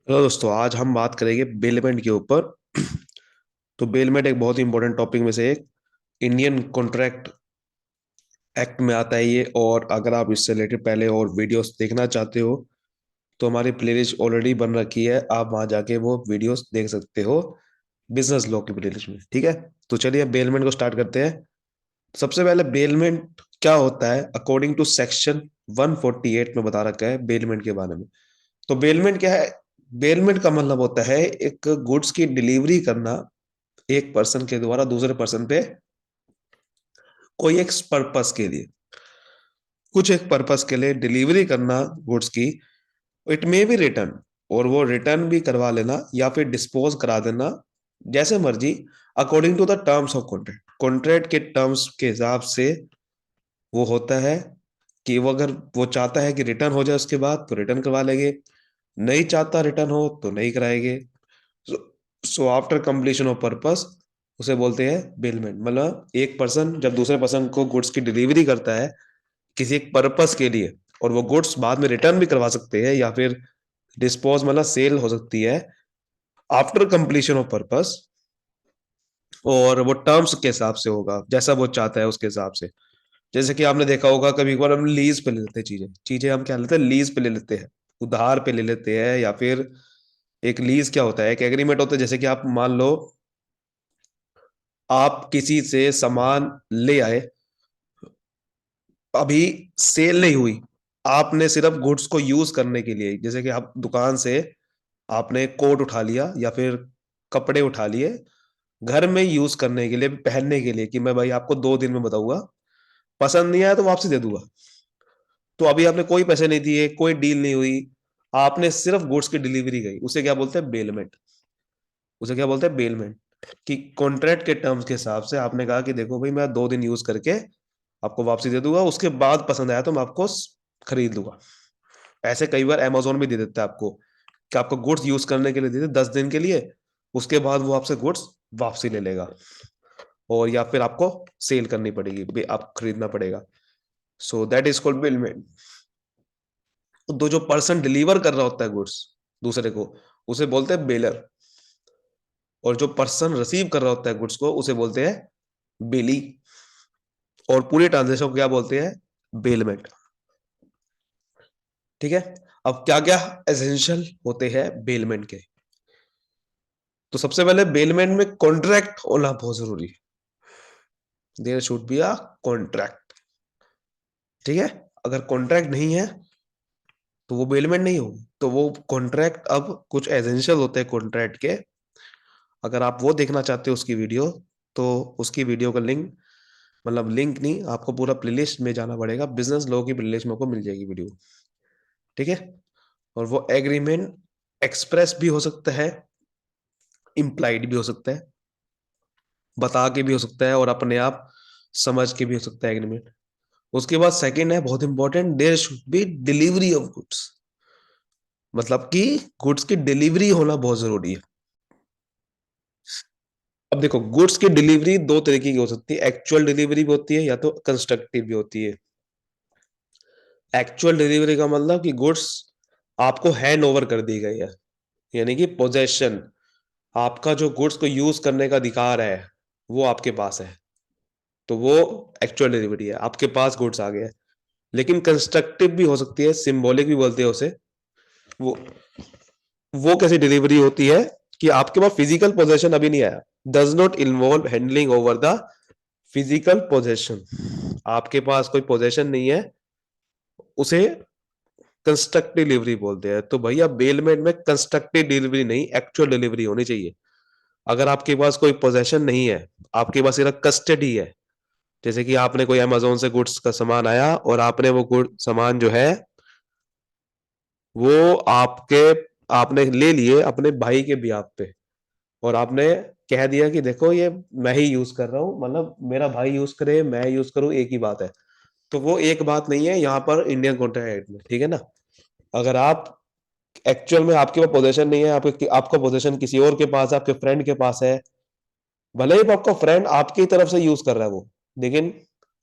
Hello दोस्तों, आज हम बात करेंगे बेलमेंट के ऊपर। तो बेलमेंट एक बहुत ही इंपॉर्टेंट टॉपिक में से एक इंडियन कॉन्ट्रैक्ट एक्ट में आता है ये। और अगर आप इससे रिलेटेड पहले और वीडियोस देखना चाहते हो तो हमारी प्लेलिस्ट ऑलरेडी बन रखी है, आप वहां जाके वो वीडियोस देख सकते हो बिजनेस लॉ की प्लेलिस्ट में। ठीक है, तो चलिए बेलमेंट को स्टार्ट करते हैं। सबसे पहले बेलमेंट क्या होता है, अकॉर्डिंग टू सेक्शन 148 में बता रखा है बेलमेंट के बारे में। तो बेलमेंट क्या है? बेलमेंट का मतलब होता है एक गुड्स की डिलीवरी करना एक पर्सन के द्वारा दूसरे पर्सन पे, कोई एक पर्पस के लिए, कुछ एक पर्पस के लिए डिलीवरी करना गुड्स की। इट मे बी रिटर्न, और वो रिटर्न भी करवा लेना या फिर डिस्पोज करा देना, जैसे मर्जी, according to the terms of contract. Contract के टर्म्स के हिसाब से वो होता है कि वो अगर वो चाहता है कि रिटर्न हो जाए उसके बाद तो रिटर्न करवा लेंगे, नहीं चाहता रिटर्न हो तो नहीं कराएंगे। So after completion of purpose उसे बोलते हैं बेलमेंट। मतलब एक पर्सन जब दूसरे पर्सन को गुड्स की डिलीवरी करता है किसी एक पर्पस के लिए, और वो गुड्स बाद में रिटर्न भी करवा सकते हैं या फिर डिस्पोज मतलब सेल हो सकती है आफ्टर कंप्लीशन ऑफ पर्पस, और वो टर्म्स के हिसाब से होगा जैसा वो चाहता है उसके हिसाब से। जैसे कि आपने देखा होगा कभी कभार हम लीज पे ले लेते हैं चीजें चीजें हम क्या लेते हैं, लीज पे ले लेते हैं, उधार पे ले लेते हैं। या फिर एक लीज क्या होता है, एक एग्रीमेंट होता है। जैसे कि आप मान लो आप किसी से सामान ले आए, अभी सेल नहीं हुई, आपने सिर्फ गुड्स को यूज करने के लिए, जैसे कि आप दुकान से आपने कोट उठा लिया या फिर कपड़े उठा लिए घर में यूज करने के लिए, पहनने के लिए, कि मैं भाई आपको 2 दिन में बताऊंगा, पसंद नहीं आया तो वापसी दे दूंगा। तो अभी आपने कोई पैसे नहीं दिए, कोई डील नहीं हुई, आपने सिर्फ गुड्स की डिलीवरी गई, उसे क्या बोलते हैं, बेलमेंट। उसे क्या बोलते हैं, बेलमेंट। कि कॉन्ट्रैक्ट के टर्म्स के हिसाब से आपने कहा कि देखो भाई मैं 2 दिन यूज करके आपको वापसी दे दूंगा, उसके बाद पसंद आया तो मैं आपको खरीद लूंगा। ऐसे कई बार अमेजोन भी दे देता है आपको कि आपको गुड्स यूज करने के लिए दे दे 10 दिन के लिए, उसके बाद वो आपसे गुड्स वापसी ले लेगा, और या फिर आपको सेल करनी पड़ेगी, आप खरीदना पड़ेगा। So that is called bailment. तो जो पर्सन डिलीवर कर रहा होता है गुड्स दूसरे को, उसे बोलते हैं बेलर। और जो पर्सन रिसीव कर रहा होता है गुड्स को उसे बोलते हैं बेली। और पूरे ट्रांजेक्शन को क्या बोलते हैं, बेलमेंट। ठीक है। अब क्या क्या एसेंशियल होते हैं बेलमेंट के। तो सबसे पहले बेलमेंट में कॉन्ट्रैक्ट होना बहुत जरूरी है। There should be a contract. ठीक है। अगर कॉन्ट्रैक्ट नहीं है तो वो बेलमेंट नहीं होगी। तो वो कॉन्ट्रैक्ट, अब कुछ एसेंशियल होते हैं कॉन्ट्रैक्ट के। अगर आप वो देखना चाहते हो उसकी वीडियो, तो उसकी वीडियो का लिंक, मतलब लिंक नहीं, आपको पूरा प्लेलिस्ट में जाना पड़ेगा, बिजनेस लॉ की प्लेलिस्ट में आपको मिल जाएगी वीडियो। ठीक है। और वो एग्रीमेंट एक्सप्रेस भी हो सकता है, इम्प्लाइड भी हो सकता है, बता के भी हो सकता है, और अपने आप समझ के भी हो सकता है एग्रीमेंट। उसके बाद सेकंड है बहुत important, there should be delivery of goods. मतलब कि गुड्स की डिलीवरी होना बहुत जरूरी है। अब देखो, गुड्स की डिलीवरी दो तरीके की हो सकती है, एक्चुअल डिलीवरी भी होती है या तो कंस्ट्रक्टिव भी होती है। एक्चुअल डिलीवरी का मतलब कि गुड्स आपको हैंड ओवर कर दी गई है, यानी कि पोजेशन, आपका जो गुड्स को यूज करने का अधिकार है वो आपके पास है। तो वो एक्चुअल डिलीवरी है, आपके पास गुड्स आ गए हैं। लेकिन कंस्ट्रक्टिव भी हो सकती है, सिंबॉलिक भी बोलते हैं उसे। वो वो कैसी डिलीवरी होती है कि आपके पास फिजिकल पोजेशन अभी नहीं आया, does not involve handling over the physical possession. आपके पास कोई पोजेशन नहीं है, उसे कंस्ट्रक्टिव डिलीवरी बोलते हैं। तो भैया बेलमेंट में कंस्ट्रक्टिव डिलीवरी नहीं, एक्चुअल डिलीवरी होनी चाहिए। अगर आपके पास कोई पोजेशन नहीं है, आपके पास सिर्फ कस्टडी है, जैसे कि आपने कोई अमेजोन से गुड्स का सामान आया और आपने वो गुड सामान जो है वो आपके आपने ले लिए अपने भाई के बिहाफ पे, और आपने कह दिया कि देखो ये मैं ही यूज कर रहा हूँ, मतलब मेरा भाई यूज करे मैं यूज करूँ एक ही बात है। तो वो एक बात नहीं है यहाँ पर इंडियन कॉन्ट्रैक्ट एक्ट में। ठीक है ना। अगर आप एक्चुअल में आपके पास पोजीशन नहीं है, आपके आपका पोजीशन किसी और के पास है, आपके फ्रेंड के पास है, भले ही आपका फ्रेंड आपकी तरफ से यूज कर रहा है वो, लेकिन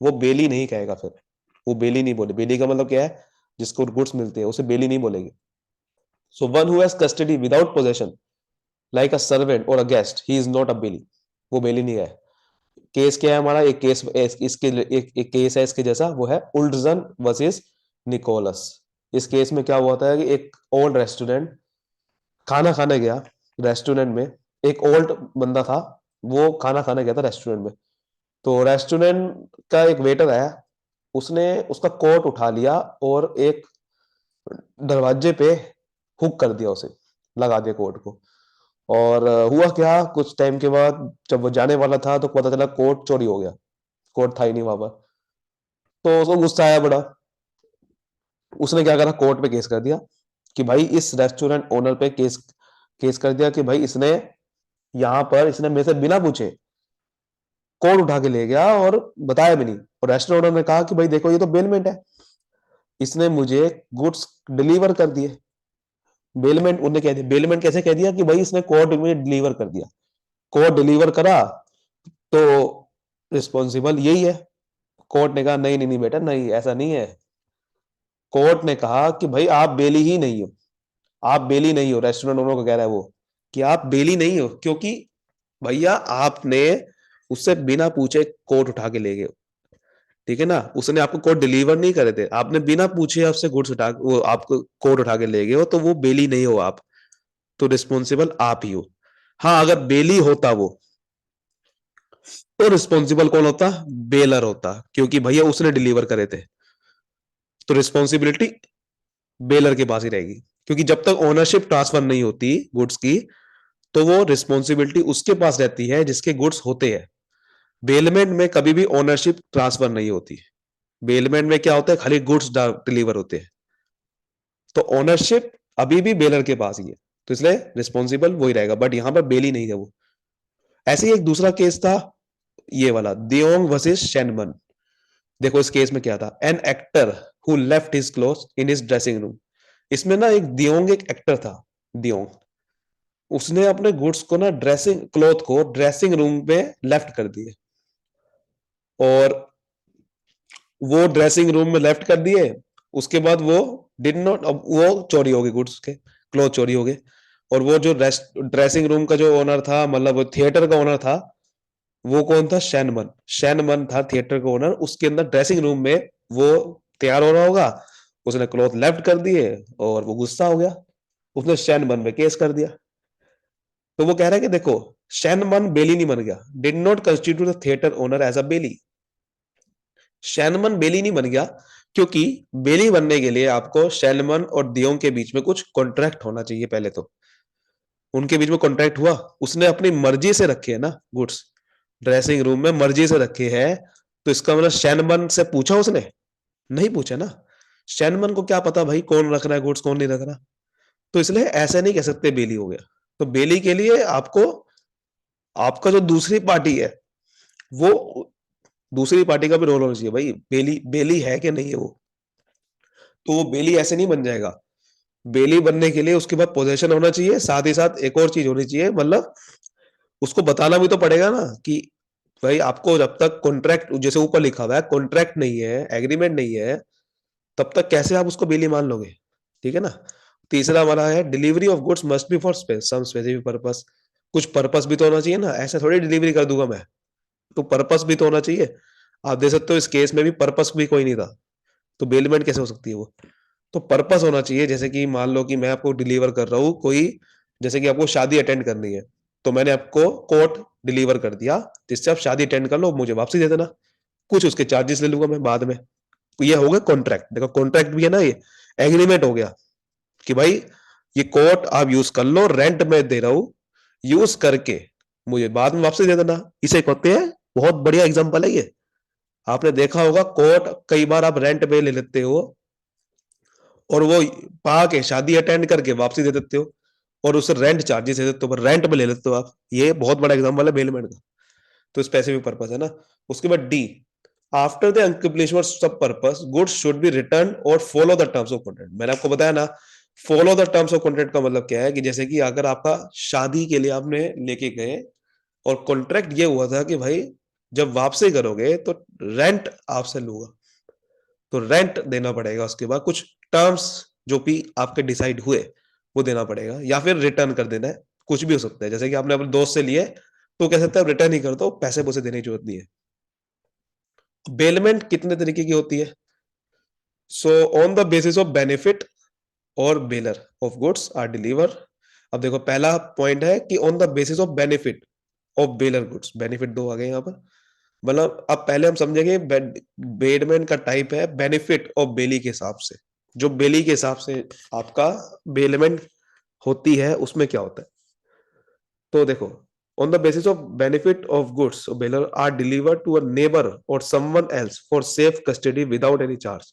वो बेली नहीं कहेगा फिर। वो बेली नहीं बोले, बेली का मतलब क्या है, जिसको गुड्स मिलते हैं उसे बेली नहीं बोलेगी। So one who has custody without possession like a servant और a guest, he is not a bailee, वो बेली नहीं है। केस क्या है हमारा, एक केस इसके एक केस है इसके जैसा, वो है उल्डजन वर्सेस निकोलस। इस केस में क्या हुआ था कि एक ओल्ड रेस्टोरेंट, खाना खाने गया रेस्टोरेंट में, एक ओल्ड बंदा था, वो खाना खाने गया था रेस्टोरेंट में। तो रेस्टोरेंट का एक वेटर है, उसने उसका कोट उठा लिया और एक दरवाजे पे हुक कर दिया, उसे लगा दिया कोट को। और हुआ क्या, कुछ टाइम के बाद जब वो जाने वाला था तो पता चला कोट चोरी हो गया, कोट था ही नहीं वहां पर। तो उसको गुस्सा आया बड़ा, उसने क्या करा, कोर्ट पे केस कर दिया कि भाई इस रेस्टोरेंट ओनर पे केस केस कर दिया कि भाई इसने यहाँ पर, इसने मेरे से बिना पूछे कोट उठा के ले गया और बताया भी नहीं। और रेस्टोरेंट ओनर ने कहा कि भाई देखो ये तो बेलमेंट है, इसने मुझे गुड्स डिलीवर कर दिए। बेलमेंट उन्होंने कह दिया, बेलमेंट कैसे कह दिया कि भाई इसने कोर्ट में डिलीवर कर दिया, कोर्ट डिलीवर करा तो रिस्पॉन्सिबल यही है। कोर्ट ने कहा नहीं नहीं नहीं बेटा, नहीं ऐसा नहीं है। कोर्ट ने कहा कि भाई आप बेली ही नहीं हो, आप बेली नहीं हो, रेस्टोरेंट ओनर को कह रहा है वो कि आप बेली नहीं हो, क्योंकि भैया आपने उससे बिना पूछे कोट उठा के ले गए, ठीक है ना, उसने आपको कोट डिलीवर नहीं करे थे, आपने बिना पूछे आपसे गुड्स उठा, वो आपको कोट उठा के ले गए हो, तो वो बेली नहीं हो आप, तो रिस्पॉन्सिबल आप ही हो। हाँ अगर बेली होता वो, तो रिस्पॉन्सिबल कौन होता, बेलर होता, क्योंकि भैया उसने डिलीवर करे थे, तो रिस्पॉन्सिबिलिटी बेलर के पास ही रहेगी। क्योंकि जब तक ओनरशिप ट्रांसफर नहीं होती गुड्स की, तो वो रिस्पॉन्सिबिलिटी उसके पास रहती है जिसके गुड्स होते हैं। बेलमेंट में कभी भी ओनरशिप ट्रांसफर नहीं होती, बेलमेंट में क्या होता है, खाली गुड्स डिलीवर होते हैं, तो ओनरशिप अभी भी बेलर के पास ही है, तो इसलिए रिस्पॉन्सिबल वही रहेगा, बट यहां पर बेली नहीं है वो। ऐसे ही एक दूसरा केस था, ये वाला दियोंग वर्सेस शेनमन। देखो इस केस में क्या था, an actor who left his cloth in his dressing room. इसमें ना एक दियोंग, एक एक्टर था दियोंग, उसने अपने गुड्स को ना, ड्रेसिंग क्लॉथ को ड्रेसिंग रूम में लेफ्ट कर दिए, और वो ड्रेसिंग रूम में लेफ्ट कर दिए, उसके बाद वो डिड नॉट, अब वो चोरी हो गए गुड्स के, क्लॉथ चोरी हो गए। और वो जो ड्रेसिंग रूम का जो ओनर था, मतलब थिएटर का ओनर था, वो कौन था, शैनमन। शैनमन था थिएटर का ओनर, उसके अंदर ड्रेसिंग रूम में वो तैयार हो रहा होगा, उसने क्लॉथ लेफ्ट कर दिए और वो गुस्सा हो गया, उसने शैनमन पे केस कर दिया। तो वो कह रहा है कि देखो, शैनमन बेली नहीं बन गया, did not constitute the theatre owner as a bailee. शैनमन बेली नहीं बन गया, क्योंकि बेली बनने के लिए आपको शैनमन और दियोंग के बीच में कुछ कॉन्ट्रैक्ट होना चाहिए पहले तो। उनके बीच में कॉन्ट्रैक्ट हुआ, उसने अपनी मर्जी से रखे है ना गुड्स, ड्रेसिंग रूम में मर्जी से रखे हैं, तो इसका मतलब शैनमन से पूछा उसने, नहीं पूछा ना। शैनमन को क्या पता भाई कौन रख रहा है गुड्स, कौन नहीं रख रहा। तो इसलिए ऐसे नहीं कह सकते बेली हो गया। तो बेली के लिए आपको, आपका जो दूसरी पार्टी है, वो दूसरी पार्टी का भी रोल होना चाहिए भाई, बेली बेली है कि नहीं है वो, तो वो बेली ऐसे नहीं बन जाएगा। बेली बनने के लिए उसके बाद पोजीशन होना चाहिए, साथ ही साथ एक और चीज होनी चाहिए, मतलब उसको बताना भी तो पड़ेगा ना कि भाई आपको जब तक कॉन्ट्रैक्ट, जैसे ऊपर लिखा हुआ है, कॉन्ट्रैक्ट नहीं है, एग्रीमेंट नहीं है, तब तक कैसे आप उसको बेली मान लोगे, ठीक है ना। तीसरा हमारा है, delivery of goods must be for some specific purpose. कुछ पर्पस भी तो होना चाहिए ना, ऐसे थोड़ी डिलीवरी कर दूंगा मैं, तो पर्पस भी तो होना चाहिए। आप देख सकते हो इस केस में भी पर्पस भी कोई नहीं था, तो बेलमेंट कैसे हो सकती है वो। तो पर्पस होना चाहिए, जैसे कि मान लो कि मैं आपको डिलीवर कर रहा हूँ कोई, जैसे कि आपको शादी अटेंड करनी है, तो मैंने आपको कोट डिलीवर कर दिया, जिससे आप शादी अटेंड कर लो, मुझे वापसी दे देना, कुछ उसके चार्जेस ले लूंगा मैं बाद में। तो ये हो गया कॉन्ट्रैक्ट, देखो कॉन्ट्रैक्ट भी है ना ये, एग्रीमेंट हो गया कि भाई ये कोट आप यूज कर लो, रेंट में दे रहा हूं, यूज करके मुझे बाद में वापसी दे देना, इसे कहते हैं। बहुत बढ़िया एग्जांपल है ये, आपने देखा होगा कोट कई बार आप रेंट पे ले लेते हो, और वो पा के शादी अटेंड करके वापसी दे देते हो, और उससे रेंट चार्जेस दे देते हो, रेंट पे ले लेते हो आप, ये बहुत बड़ा एग्जांपल है बेलमेंट का। तो स्पेसिफिक पर्पस है ना। उसके बाद डी, आफ्टर द कंप्लीशन सब purpose goods should be return और follow the terms of contract. मैंने आपको बताया ना, follow the terms of contract का मतलब क्या है, कि जैसे कि अगर आपका शादी के लिए आपने लेके गए, और कॉन्ट्रैक्ट ये हुआ था कि भाई जब वापसी करोगे तो रेंट आपसे लूंगा, तो रेंट देना पड़ेगा, उसके बाद कुछ टर्म्स जो भी आपके डिसाइड हुए, वो देना पड़ेगा, या फिर रिटर्न कर देना है, कुछ भी हो सकता है। जैसे कि आपने अपने दोस्त से लिए तो कह सकते हैं रिटर्न ही कर दो, पैसे पैसे देने की जरूरत नहीं है। बेलमेंट कितने तरीके की होती है? So on the basis of benefit और bailor of goods are deliver. अब देखो पहला पॉइंट है कि on the basis of benefit of bailor goods, benefit दो आ गए यहाँ पर। मतलब अब पहले हम समझेंगे बेलमेंट का टाइप है बेनिफिट ऑफ बेली के हिसाब से। जो बेली के हिसाब से आपका बेलमेंट होती है उसमें क्या होता है। तो देखो, on the basis of benefit of goods bailor are deliver to a neighbour और someone else for safe custody without any charge.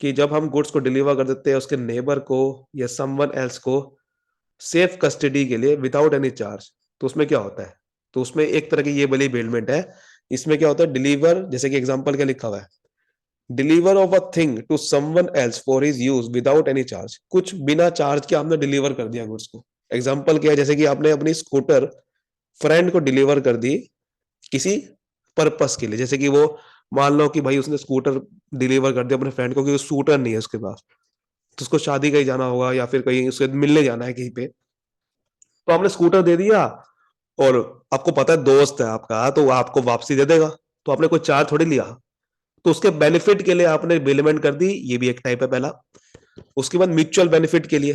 कि जब हम गुड्स को डिलीवर कर देते हैं उसके नेबर को या समवन एल्स को सेफ कस्टडी के लिए विदाउट एनी चार्ज, तो उसमें क्या होता है? तो उसमें एक तरह की ये बड़ी बेलमेंट है। इसमें क्या होता है, डिलीवर, जैसे कि एग्जांपल क्या लिखा हुआ है, deliver of a thing to someone else for his use without any charge. कुछ बिना चार्ज के आपने डिलीवर कर दिया गुड्स को। एग्जांपल क्या है, जैसे कि आपने अपनी स्कूटर फ्रेंड को डिलीवर कर दी किसी पर्पस के लिए। जैसे कि वो, मान लो कि भाई उसने स्कूटर डिलीवर कर दिया अपने फ्रेंड को, क्योंकि स्कूटर नहीं है उसके पास, तो उसको शादी कहीं जाना होगा या फिर कहीं उसके मिलने जाना है कहीं पे, तो आपने स्कूटर दे दिया और आपको पता है दोस्त है आपका तो वो आपको वापसी दे देगा, तो आपने कोई चार्ज थोड़ी लिया। तो उसके बेनिफिट के लिए आपने बिलमेंट कर दी, ये भी एक टाइप है पहला। उसके बाद म्यूचुअल बेनिफिट के लिए,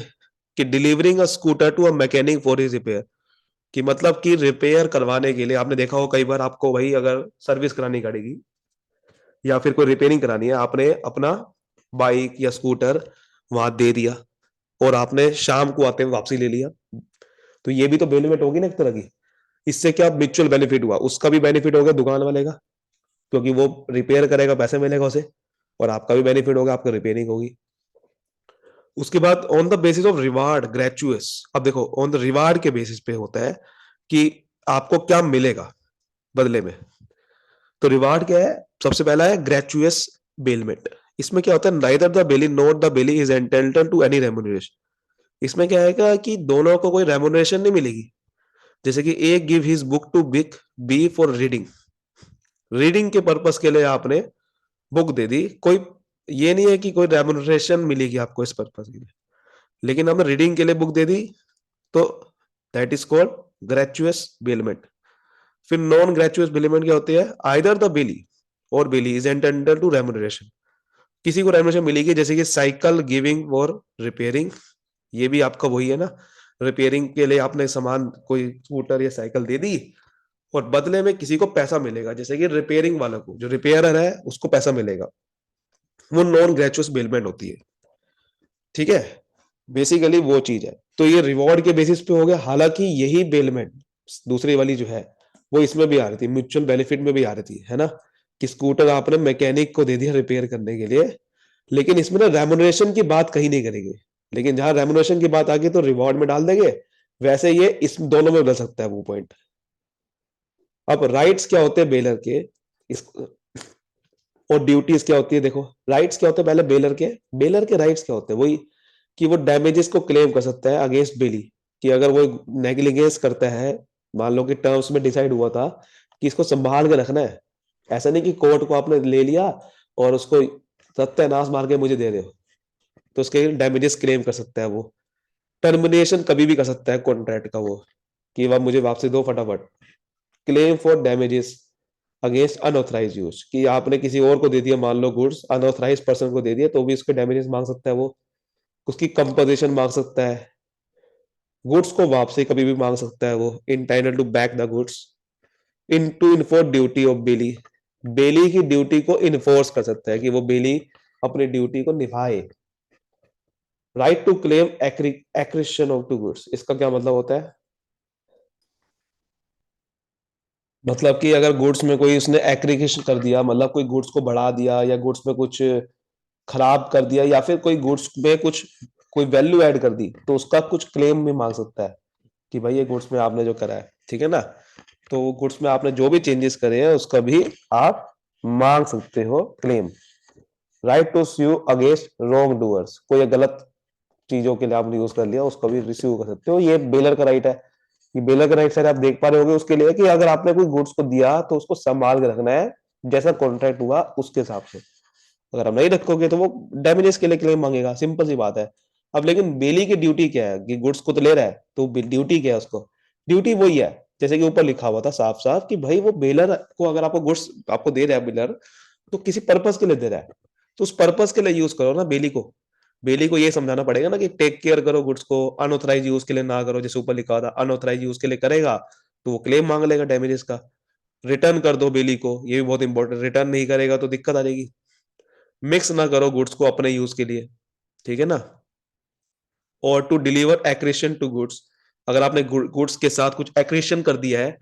कि delivering a scooter to a mechanic for his repair. कि मतलब कि रिपेयर करवाने के लिए, आपने देखा हो कई बार आपको भाई अगर सर्विस करानी पड़ेगी या फिर कोई रिपेयरिंग करानी है, आपने अपना बाइक या स्कूटर वहां दे दिया और आपने शाम को आते हुए वापसी ले लिया, तो ये भी तो बेनिफिट होगी ना एक तरह की। इससे क्या म्यूचुअल बेनिफिट हुआ, उसका भी बेनिफिट हो गया दुकान वाले का, क्योंकि वो रिपेयर करेगा पैसे मिलेगा उसे, और आपका भी बेनिफिट होगा, आपका रिपेयरिंग होगी। उसके बाद on the basis of reward gratuitous. अब देखो ऑन द रिवार्ड के बेसिस पे होता है कि आपको क्या मिलेगा बदले में। तो रिवार्ड क्या है? सबसे पहला है ग्रेचुअस बेलमेंट। इसमें क्या होता है, neither the bailee not the bailee is entitled to any remuneration. इसमें क्या है कि दोनों को कोई रेम्यूनरेशन नहीं मिलेगी। जैसे कि A give his book to big B for reading. Reading के पर्पस के लिए आपने बुक दे दी, कोई ये नहीं है कि कोई रेम्यूनरेशन मिलेगी आपको इस पर्पस के लिए, लेकिन आपने रीडिंग के लिए बुक दे दी, तो that is called gratuitous bailment. फिर नॉन ग्रेचुअस बेलमेंट क्या होती है, आइदर द बेली और bailee is entitled to remuneration. किसी को रेम्यूनरेशन मिलेगी, जैसे कि साइकिल गिविंग और रिपेयरिंग। ये भी आपका वही है ना, रिपेयरिंग के लिए आपने सामान कोई स्कूटर या साइकिल दे दी और बदले में किसी को पैसा मिलेगा, जैसे कि रिपेयरिंग वाला को, जो रिपेयरर है उसको पैसा मिलेगा, वो नॉन ग्रेचुअस बेलमेंट होती है। ठीक है, बेसिकली वो चीज है। तो ये रिवॉर्ड के बेसिस पे हो गया। हालांकि यही बेलमेंट दूसरी वाली जो है वो इसमें भी आ रही थी, म्यूचुअल बेनिफिट में भी आ रही थी, है ना, कि स्कूटर आपने मैकेनिक को दे दिया रिपेयर करने के लिए, लेकिन इसमें ना रेमुनरेशन की बात कहीं नहीं करेंगे। लेकिन जहां रेमुनरेशन की बात आ गई तो रिवॉर्ड में डाल देंगे। वैसे ये इस दोनों में बदल सकता है वो पॉइंट। अब राइट्स क्या होते हैं बेलर के, इस और ड्यूटीज क्या होती है। देखो राइट्स क्या होते हैं पहले बेलर के राइट्स क्या होते हैं, वही कि वो डैमेजेस को क्लेम कर सकता है अगेंस्ट बेली। कि अगर वो नेग्लिजेंस करता है, मान लो कि टर्म्स में डिसाइड हुआ था कि इसको संभाल के रखना है, ऐसा नहीं कि कोर्ट को आपने ले लिया और उसको सत्यानाश मार के मुझे दे रहे हो, तो उसके डैमेजेस क्लेम कर सकता है वो। टर्मिनेशन कभी भी कर सकता है कॉन्ट्रैक्ट का वो, कि वह मुझे वापसी दो फटाफट। Claim for damages against unauthorised use, कि आपने किसी और को दे दिया, मान लो गुड्स अनऑथराइज पर्सन को दे दिया, तो भी उसके डैमेजेस मांग सकता है वो। उसकी कंपोजिशन मांग सकता है, गुड्स को वापसी कभी भी मांग सकता है वो, entitle to back the goods. In to enforce duty of bailee, bailee की ड्यूटी को इन्फोर्स कर सकता है कि वो बेली अपनी ड्यूटी को निभाए। Right to claim accretion of to goods, इसका क्या मतलब होता है, मतलब कि अगर गुड्स में कोई उसने एग्रीगेशन कर दिया, मतलब कोई गुड्स को बढ़ा दिया या गुड्स में कुछ खराब कर दिया या फिर कोई गुड्स में कुछ कोई वैल्यू ऐड कर दी, तो उसका कुछ क्लेम भी मांग सकता है कि भाई ये गुड्स में आपने जो करा है, ठीक है ना। तो गुड्स में आपने जो भी चेंजेस करे हैं उसका भी आप मांग सकते हो claim. Right to sue against wrong doers, कोई गलत चीजों के लिए आपने यूज कर लिया उसका भी रिसीव कर सकते हो, ये बेलर का राइट है। ये बेलर का राइट सर आप देख पा रहे होंगे उसके लिए कि अगर आपने कोई गुड्स को दिया तो उसको संभाल के रखना है, जैसा कॉन्ट्रैक्ट हुआ उसके हिसाब से। अगर आप नहीं रखोगे तो वो डैमेजेस के लिए क्लेम मांगेगा, सिंपल सी बात है। अब लेकिन बेली की ड्यूटी क्या है कि गुड्स को तो ले रहा है, तो ड्यूटी क्या है उसको, ड्यूटी वही है जैसे कि ऊपर लिखा हुआ था साफ साफ कि भाई वो बेलर को अगर आपको गुड्स आपको दे रहा है बेलर, तो किसी पर्पस के लिए दे रहा है, तो उस पर्पस के लिए यूज करो ना बेली को। बेली को ये समझाना पड़ेगा ना कि टेक केयर करो गुड्स को, अनऑथराइज यूज के लिए ना करो, जैसे ऊपर लिखा हुआ था अनऑथराइज यूज के लिए करेगा तो वो क्लेम मांग लेगा डैमेजेस का। रिटर्न कर दो बेली को, ये भी बहुत इंपॉर्टेंट, रिटर्न नहीं करेगा तो दिक्कत आ जाएगी। मिक्स ना करो गुड्स को अपने यूज के लिए, ठीक है ना। और to deliver accretion to goods, अगर आपने गुड्स के साथ कुछ एक्रेशन कर दिया है,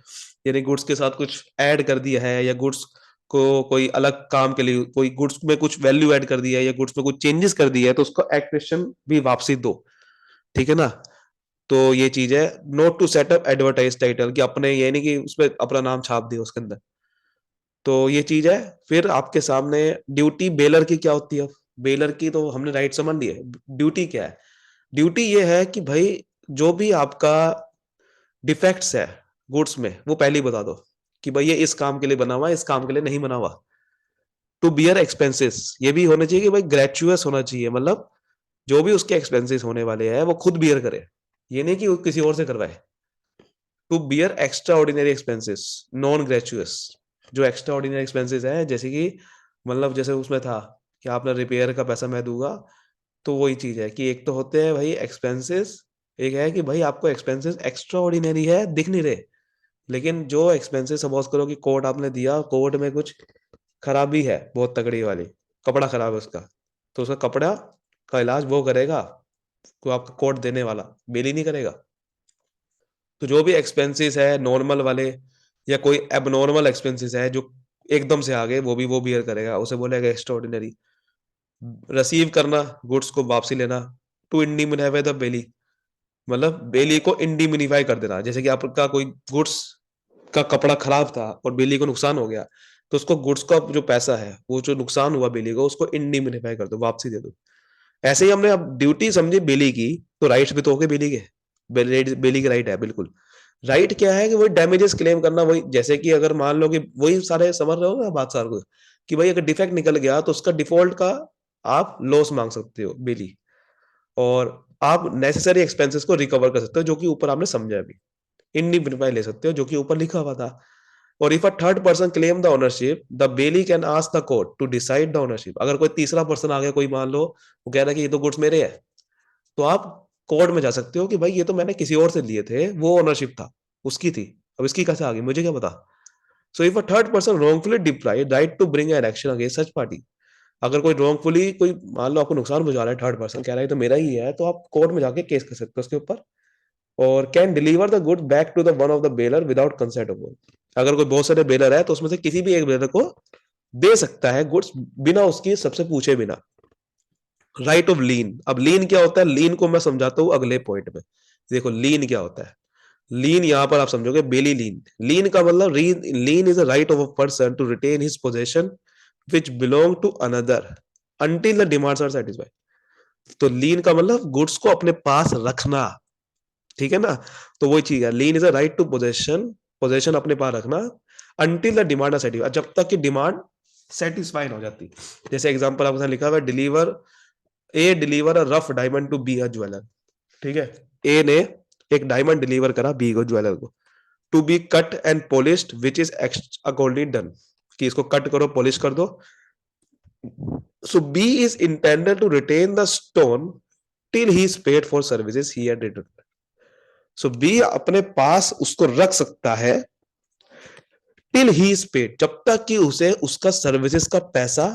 यानी गुड्स के साथ कुछ ऐड कर दिया है, या गुड्स को कोई अलग काम के लिए कोई गुड्स में कुछ वैल्यू ऐड कर दिया है, या गुड्स में कुछ चेंजेस कर दिया है, तो उसको एक्रेशन भी वापसी दो, ठीक है ना। तो ये चीज है। Not to set up advertise title, कि अपने ये नहीं कि उसमें अपना नाम छाप दिया उसके अंदर, तो ये चीज है। फिर आपके सामने ड्यूटी बेलर की क्या होती है। बेलर की तो हमने राइट समझ ली है। ड्यूटी क्या है, ड्यूटी ये है कि भाई जो भी आपका डिफेक्ट्स है गुड्स में वो पहले ही बता दो, कि भाई ये इस काम के लिए बना हुआ है, इस काम के लिए नहीं बना हुआ। टू बियर एक्सपेंसेस, ये भी होना चाहिए कि भाई ग्रेचुअस होना चाहिए, मतलब जो भी उसके एक्सपेंसेस होने वाले हैं वो खुद बियर करे, ये नहीं कि वो किसी और से करवाए। To bear extraordinary expenses, non gratuitous, जो एक्स्ट्रा ऑर्डिनरी एक्सपेंसेस है, जैसे कि मतलब जैसे उसमें था कि आपने रिपेयर का पैसा मैं दूंगा, तो वही चीज है कि एक तो होते हैं भाई एक्सपेंसेस, एक है कि भाई आपको एक्सपेंसेस एक्स्ट्रा ऑर्डिनरी है दिख नहीं रहे, लेकिन जो एक्सपेंसेस सपोज करो कि कोट आपने दिया, कोट में कुछ खराबी है बहुत तगड़ी वाली, कपड़ा खराब है उसका, तो उसका कपड़ा का इलाज वो करेगा, को आपका कोट देने वाला बिल ही नहीं करेगा। तो जो भी एक्सपेंसेस है नॉर्मल वाले, या कोई एबनॉर्मल एक्सपेंसेस है जो एकदम से आ गए, वो भी वो बियर करेगा, उसे बोलेगा एक्स्ट्रा ऑर्डिनरी। रिसीव करना गुड्स को वापसी लेना। टू इंडिमिनाइफाई द बेली, मतलब बेली को इंडिमिनिफाई कर देना, जैसे कि आपका कोई गुड्स का कपड़ा खराब था और बेली को नुकसान हो गया, तो उसको गुड्स का जो पैसा है वो जो नुकसान हुआ बेली को, उसको इंडिमिनिफाई कर दो, वापसी दे दो। ऐसे ही हमने अब ड्यूटी समझी बेली की, तो राइट्स भी तो हो गए बेली के। बेली के राइट है बिल्कुल। राइट क्या है कि वही डैमेजेस क्लेम करना, वही जैसे कि अगर मान लो कि वही सारे समझ रहे हो ना बात सार को, कि भाई अगर डिफेक्ट निकल गया तो उसका डिफॉल्ट का आप लॉस मांग सकते हो बेली, और आप नेसेसरी एक्सपेंसेस को रिकवर कर सकते हो, जो कि ऊपर आपने समझा अभी। इंडिपेंडेंट ले सकते हो, जो कि ऊपर लिखा हुआ था। और if a third person claim the ownership, the bailee can ask the court to decide the ownership. अगर कोई तीसरा पर्सन आ गया, कोई मान लो वो कह रहा है कि ये तो गुड्स मेरे है, तो आप कोर्ट में जा सकते हो कि भाई ये तो मैंने किसी और से लिए थे, वो ओनरशिप था उसकी थी, अब इसकी कैसे आ गई मुझे क्या पता। So if a third person wrongfully deprived right to bring an action against such party, अगर कोई रॉन्गफुली कोई मान लो आपको नुकसान पहुंचा रहा है, थर्ड पर्सन कह रहा है तो मेरा ही है, तो आप कोर्ट में जाके केस कर सकते हो उसके ऊपर। और can deliver the good back to the one of the bailor without consent of both, अगर कोई बहुत सारे बेलर है तो उसमें से किसी भी एक बेलर को दे सकता है गुड्स बिना उसकी सबसे पूछे बिना। राइट ऑफ लीन, अब लीन क्या होता है, लीन को मैं समझाता हूं अगले पॉइंट में। देखो लीन क्या होता है, लीन यहां पर आप समझोगे बेली लीन, लीन का मतलब lien is a right of a person to retain his possession which belong to another until the demands are satisfied. तो लीन का मतलब गुड्स को अपने पास रखना, ठीक है ना। तो वही चीज है, lien is a right to possession, possession अपने पास रखना until the demand are satisfied, जब तक कि डिमांड सेटिस्फाइड हो जाती। जैसे एग्जांपल आपके साथ लिखा हुआ है, deliver a deliver a rough diamond to B a jeweller, ठीक है। ए ने एक डायमंड डिलीवर करा बी को, ज्वेलर को, to be cut and polished which is accordingly done, कि इसको कट करो पॉलिश कर दो। So B is intended to retain the stone till he is paid for services he had return. So B अपने पास उसको रख सकता है टिल ही इज पेड, जब तक कि उसे उसका सर्विसेज का पैसा,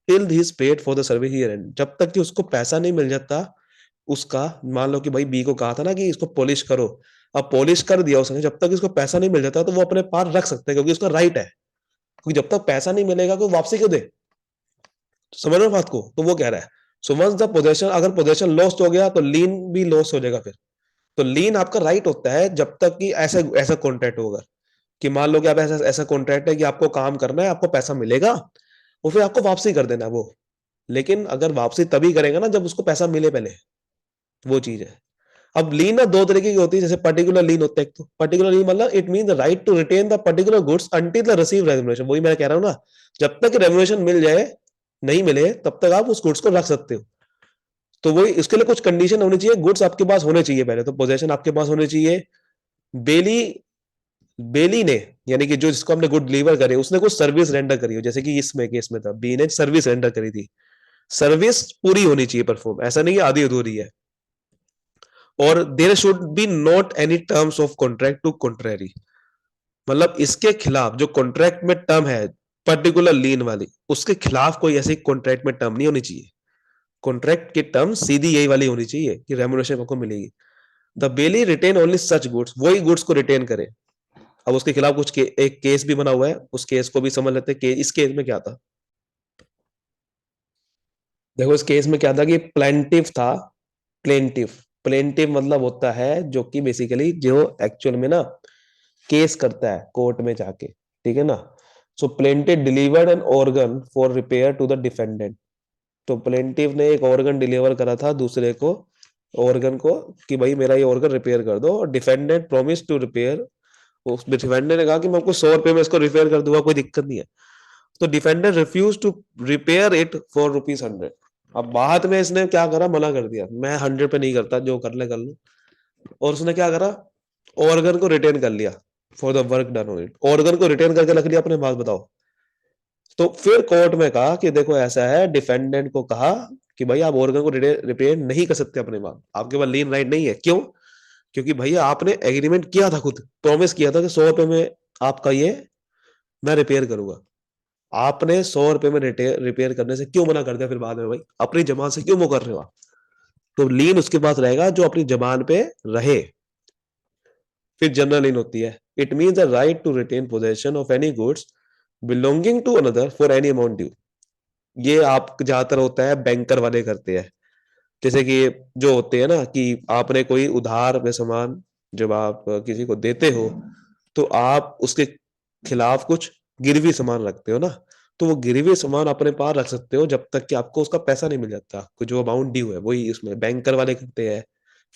till he is paid for the service he had, जब तक कि उसको पैसा नहीं मिल जाता उसका। मान लो कि भाई बी को कहा था ना कि इसको पॉलिश करो, अब पॉलिश कर दिया उसने, जब तक इसको पैसा नहीं मिल जाता तो वो अपने पास रख सकते हैं, क्योंकि उसका राइट है, क्योंकि जब तक पैसा नहीं मिलेगा तो वापसी क्यों दे। समझ रहे हो बात को, तो वो कह रहा है सो वंस द पोजेशन, अगर पोजेशन लॉस्ट हो गया तो लीन भी लॉस हो जाएगा फिर। तो लीन आपका राइट होता है जब तक कि ऐसा ऐसा कॉन्ट्रैक्ट होगा, कि मान लो कि आप ऐसा ऐसा कॉन्ट्रैक्ट है कि आपको काम करना है, आपको पैसा मिलेगा और फिर आपको वापसी कर देना वो, लेकिन अगर वापसी तभी करेगा ना जब उसको पैसा मिले पहले, वो चीज है। अब लीन ना दो तरीके की होती है, जैसे पर्टिकुलर लीन होता है, एक तो पर्टिकुलर लीन मतलब it mean the right to retain the particular goods until the receive remuneration, वही मैं कह रहा हूं ना, जब तक रेम्युनरेशन मिल जाए, नहीं मिले तब तक आप उस गुड्स को रख सकते हो। तो वही इसके लिए कुछ कंडीशन होनी चाहिए, गुड्स आपके पास होने चाहिए, पहले तो पोजेशन आपके पास होने चाहिए। बेली बेली ने, यानी कि जो जिसको हमने गुड डिलीवर करे, उसने कुछ सर्विस रेंडर करी हो, जैसे कि इसमें केस में था, बी ने सर्विस रेंडर करी थी। सर्विस पूरी होनी चाहिए परफॉर्म, ऐसा नहीं है आधी अधूरी है। और there should be not any terms of contract to contrary, मतलब इसके खिलाफ जो कॉन्ट्रैक्ट में टर्म है पर्टिकुलर लीन वाली, उसके खिलाफ कोई ऐसी कॉन्ट्रैक्ट में टर्म नहीं होनी चाहिए। कॉन्ट्रैक्ट की टर्म सीधी यही वाली होनी चाहिए कि रेम्युनरेशन आपको मिलेगी। The bailee retain only such goods, वही गुड्स को रिटेन करे। अब उसके खिलाफ एक केस भी बना हुआ है, उस केस को भी समझ लेते हैं। इस केस में क्या था, देखो इस केस में क्या था कि प्लेंटिव था। प्लेंटिव, प्लेंटिव मतलब होता है जो कि बेसिकली जो एक्चुअल में ना केस करता है कोर्ट में जाके, ठीक है ना। So plaintiff delivered an organ for repair to the defendant, तो प्लेंटिव ने एक ऑर्गन डिलीवर करा था दूसरे को, ऑर्गन को, कि भाई मेरा ये ऑर्गन रिपेयर कर दो, और डिफेंडेंट प्रोमिस टू रिपेयर। उस डिफेंडेंट ने कहा कि मैं आपको 100 रुपए में इसको रिपेयर कर दूंगा, कोई दिक्कत नहीं है। तो defendant refuse to repair it for ₹100। अब बाद में इसने क्या करा, मना कर दिया, मैं 100 पे नहीं करता, जो कर ले कर लो। और उसने क्या करा, ऑर्गन को रिटेन कर लिया for the work done on it, organ को रिटेन करके रख लिया अपने पास, बताओ। तो फिर कोर्ट में कहा कि देखो ऐसा है, डिफेंडेंट को कहा कि भाई आप ऑर्गन को रिपेयर नहीं कर सकते अपने पास, आपके पास लीन राइट नहीं है। क्यों? क्योंकि भैया आपने एग्रीमेंट किया था, खुद प्रॉमिस किया था कि 100 रुपए में आपका ये मैं रिपेयर करूंगा। आपने 100 रुपए में रिपेयर करने से क्यों मना कर दिया फिर बाद में, भाई अपनी जबान से क्यों मुकर रहे हो आप? तो लीन उसके पास रहेगा जो अपनी जबान पे रहे। फिर जनरल लीन होती है, it means the right to retain possession of any goods belonging to another for any amount due. ये आप ज्यादातर होता है बैंकर वाले करते हैं। जैसे कि जो होते हैं ना कि आपने कोई उधार में सामान जब आप किसी को देते हो, तो आप उसके खिलाफ कुछ गिरवी सामान रखते हो ना, तो वो गिरवी सामान अपने पास रख सकते हो जब तक कि आपको उसका पैसा नहीं मिल जाता, जो अमाउंट ड्यू है, वही उसमें बैंकर वाले करते हैं।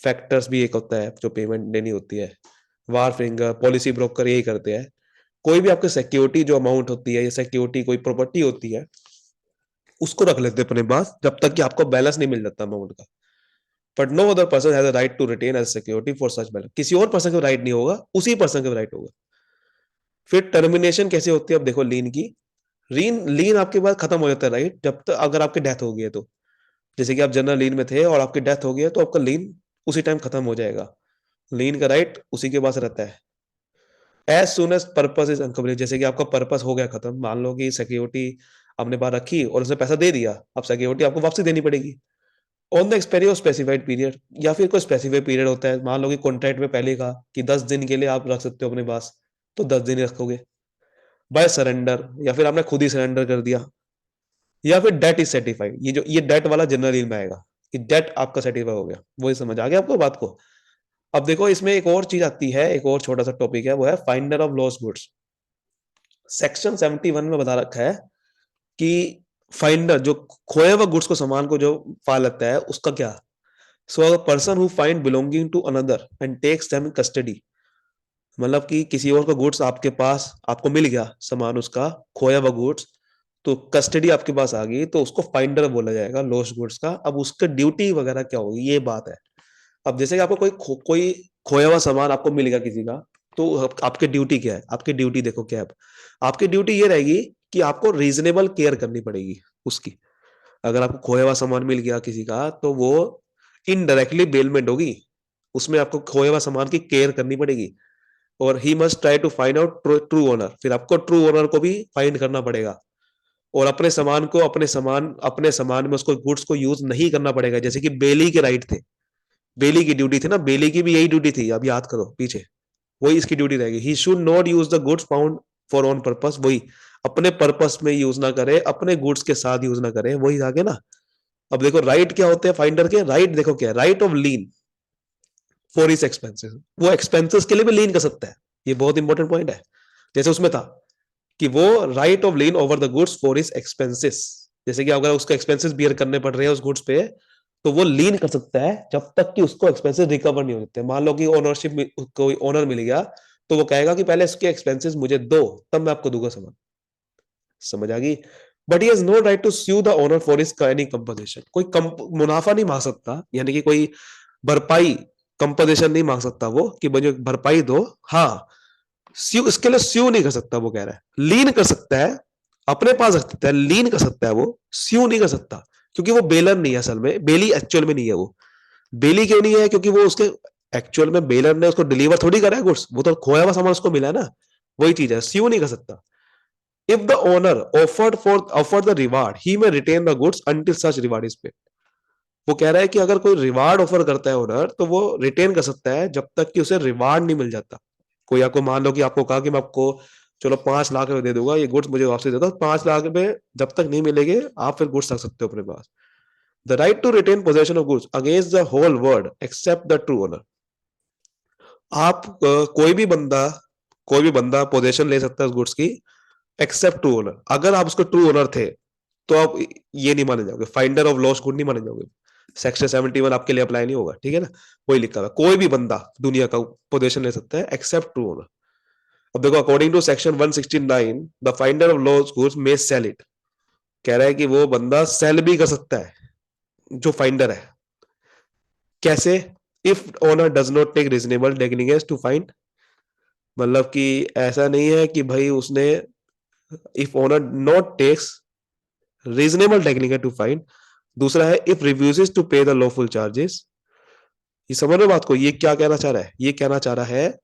फैक्टर्स भी एक होता है जो पेमेंट देनी होती है, वार फिंगर, पॉलिसी ब्रोकर, यही करते हैं। कोई भी आपके सिक्योरिटी जो अमाउंट होती है, या सिक्योरिटी कोई प्रॉपर्टी होती है, उसको रख लेते हैं अपने पास जब तक कि आपको बैलेंस नहीं मिल जाता अमाउंट का। But no other person has a right to retain as security for such balance, किसी और पर्सन का राइट नहीं होगा, उसी पर्सन का राइट होगा। फिर टर्मिनेशन कैसे होती है, अब देखो लीन की, लीन लीन आपके पास खत्म हो जाता है राइट जब तक, अगर आपकी डेथ हो गई है तो। जैसे कि आप जनरल लीन में थे और आपकी डेथ हो गई है, तो आपका लीन उसी टाइम खत्म हो जाएगा, लीन का राइट उसी के पास रहता है। As soon as purpose is incomplete, जैसे कि आपका पर्पस हो गया खत्म, मान लो कि सिक्योरिटी आपने बाहर रखी और उसने पैसा दे दिया, अब सिक्योरिटी आपको वापसी देनी पड़ेगी on the expiry of specified period. या फिर कोई स्पेसिफाइड पीरियड होता है, मान लो कि कॉन्ट्रैक्ट में पहले कहा कि 10 दिन के लिए आप रख सकते हो अपने पास, तो 10 दिन ही रखोगे। बाय सरेंडर, या फिर आपने खुद ही सरेंडर कर दिया। या फिर डेट इज सर्टिफाइड, ये डेट वाला जनरल ईल में आएगा कि डेट आपका सर्टिफाई हो गया, वही समझ आ गया आपको बात को। अब देखो इसमें एक और चीज आती है, एक और छोटा सा टॉपिक है, वो है finder of lost goods. Section 71 में बता रखा है कि फाइंडर जो खोए हुए गुड्स को, सामान को जो पा लेता है, उसका क्या। So a person who find belonging to another and takes them in custody, मतलब कि किसी और का गुड्स आपके पास, आपको मिल गया सामान उसका, खोया हुआ गुड्स, तो कस्टडी आपके पास आ गई, तो उसको फाइंडर बोला जाएगा लॉस्ट गुड्स का। अब उसका ड्यूटी वगैरह क्या होगी, ये बात है। अब जैसे कि आपको कोई खोया हुआ सामान आपको मिल गया किसी का, तो आपकी ड्यूटी क्या है, आपकी ड्यूटी देखो क्या है। आपकी ड्यूटी ये रहेगी कि आपको रीजनेबल केयर करनी पड़ेगी उसकी। अगर आपको खोया हुआ सामान मिल गया किसी का, तो वो इनडायरेक्टली बेलमेंट होगी, उसमें आपको खोए हुआ सामान की केयर करनी पड़ेगी। और he must try to find out true owner, फिर आपको ट्रू ओनर को भी फाइंड करना पड़ेगा। और अपने सामान में उसको गुड्स को यूज नहीं करना पड़ेगा, जैसे कि बेली के राइट थे, बेली की ड्यूटी थी ना, बेली की भी यही ड्यूटी थी, अब याद करो पीछे, वही इसकी ड्यूटी रहेगी। He should not use the goods found for own purpose, वही अपने पर्पस में यूज ना करे, अपने गुड्स के साथ यूज ना करे, वही आगे ना। अब देखो राइट क्या होते हैं फाइंडर के, राइट देखो क्या है, right of lean for his expenses, वो एक्सपेंसेस के लिए भी लीन कर सकता है, ये बहुत इंपॉर्टेंट पॉइंट है। जैसे उसमें था कि वो right of lean over the goods for his expenses, जैसे कि अगर उसको एक्सपेंसेस बियर करने पड़ रहे हैं उस गुड्स पे, तो वो लीन कर सकता है जब तक कि उसको एक्सपेंसेस रिकवर नहीं होते। मान लो कि ओनरशिप, कोई ओनर मिल गया, तो वो कहेगा कि पहले इसके एक्सपेंसेस मुझे दो, तब मैं आपको दूंगा सामान। समझ आ गई। But he has no right to sue the owner for his any compensation. कोई मुनाफा नहीं मांग सकता, यानी कि कोई भरपाई कंपोजिशन नहीं मांग सकता वो कि मुझे भरपाई दो। हाँ, स्यू, इसके लिए स्यू नहीं कर सकता वो, कह रहा है लीन कर सकता है, अपने पास रख सकता है, लीन कर सकता है वो, स्यू नहीं कर सकता, क्योंकि वो बेलर नहीं है असल में, बेली एक्चुअल में नहीं है वो। बेली क्यों नहीं है? क्योंकि वो उसके एक्चुअल में बेलर ने उसको डिलीवर थोड़ी करा है गुड्स, वो तो खोया हुआ सामान उसको मिला है ना, वही चीज है, स्यू नहीं कर सकता। If the owner offered the reward he may retain the goods until such reward is paid. वो कह रहा है कि अगर कोई रिवार्ड ऑफर करता है ओनर, तो वो रिटेन कर सकता है जब तक कि उसे रिवार्ड नहीं मिल जाता। कोई आपको मान लो कि आपको कहा कि मैं आपको चलो 5 लाख रुपए दे दूंगा, ये गुड्स मुझे वापस दे दो, 5 लाख रुपए जब तक नहीं मिलेंगे आप फिर गुड्स रख सकते हो अपने पास। The right to retain possession of goods against the whole world except the true owner. आप कोई भी बंदा पोजेशन ले सकता है उस गुड्स की, एक्सेप्ट ट्रू ओनर। अगर आप उसके ट्रू ओनर थे तो आप ये नहीं माने जाओगे, फाइंडर ऑफ लॉस्ट गुड नहीं माने जाओगे, सेक्शन 71 आपके लिए अप्लाई नहीं होगा, ठीक है ना। वही लिखा हुआ है, कोई भी बंदा दुनिया का पोजीशन ले सकता है एक्सेप्ट ट्रू ओनर। अब देखो, according to section 169 the finder of lost goods may sell it. कह रहा है कि वो बंदा सेल भी कर सकता है, जो फाइंडर है। कैसे? If owner does not take reasonable techniques to find. मतलब कि ऐसा नहीं है कि भाई उसने, if owner not takes reasonable technique to find. दूसरा है if refuses to pay the lawful charges. ये समझ रहे हो बात को? ये क्या कहना चाह रहा है? ये कहना चाह रहा है,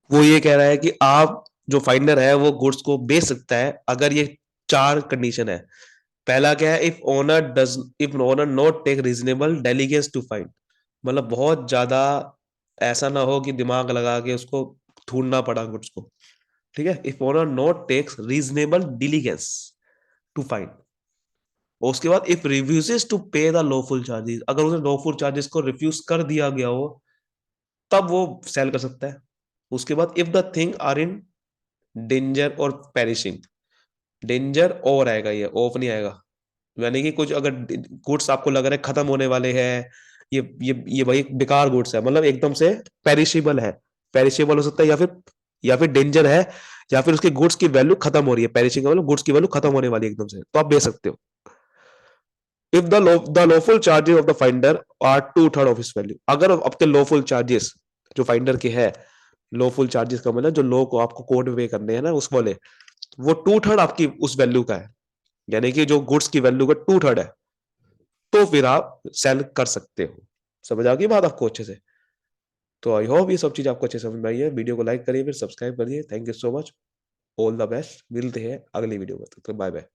वो ये कह रहा है कि आप जो फाइंडर है वो गुड्स को बेच सकता है अगर ये 4 कंडीशन है। पहला क्या है? If owner not take reasonable delegates to find. मतलब बहुत ज्यादा ऐसा ना हो कि दिमाग लगा के उसको ढूंढना पड़ा गुड्स को, ठीक है। If owner not takes reasonable diligence to find. और उसके बाद if refuses to pay the lawful charges, अगर उसने लॉफुल चार्जेस को रिफ्यूज कर दिया गया हो तब वो सेल कर सकता है। उसके बाद if the thing are in danger और पेरिशिंग। डेंजर और आएगा, ये ऑफ नहीं आएगा। यानी कि कुछ अगर गुड्स आपको लग रहा है खत्म होने वाले हैं, ये भाई बेकार गुड्स है, मतलब एकदम से पेरिशेबल है। पेरिशेबल हो सकता है, या फिर डेंजर है, या फिर उसके गुड्स की वैल्यू खत्म हो रही है। पेरिशिंग मतलब गुड्स की वैल्यू खत्म होने वाली है एकदम से, तो आप बेच सकते हो। If the lawful charges of the finder are 2/3 of its value. अगर आपके लॉफुल चार्जेस जो फाइंडर के है, लॉफुल चार्जेस का मतलब जो लॉ को आपको कोर्ट में पे करने हैं ना उस वाले, वो 2/3 आपकी उस वैल्यू का है, यानी कि जो गुड्स की वैल्यू का 2/3 है, तो फिर आप सेल कर सकते हो। समझ आ गई बात आपको अच्छे से? तो आई होप ये सब चीज आपको अच्छे से समझ में आई है। वीडियो को लाइक करिए, फिर सब्सक्राइब करिए। Thank you so much, all the best. मिलते हैं अगली वीडियो में, तो बाय बाय।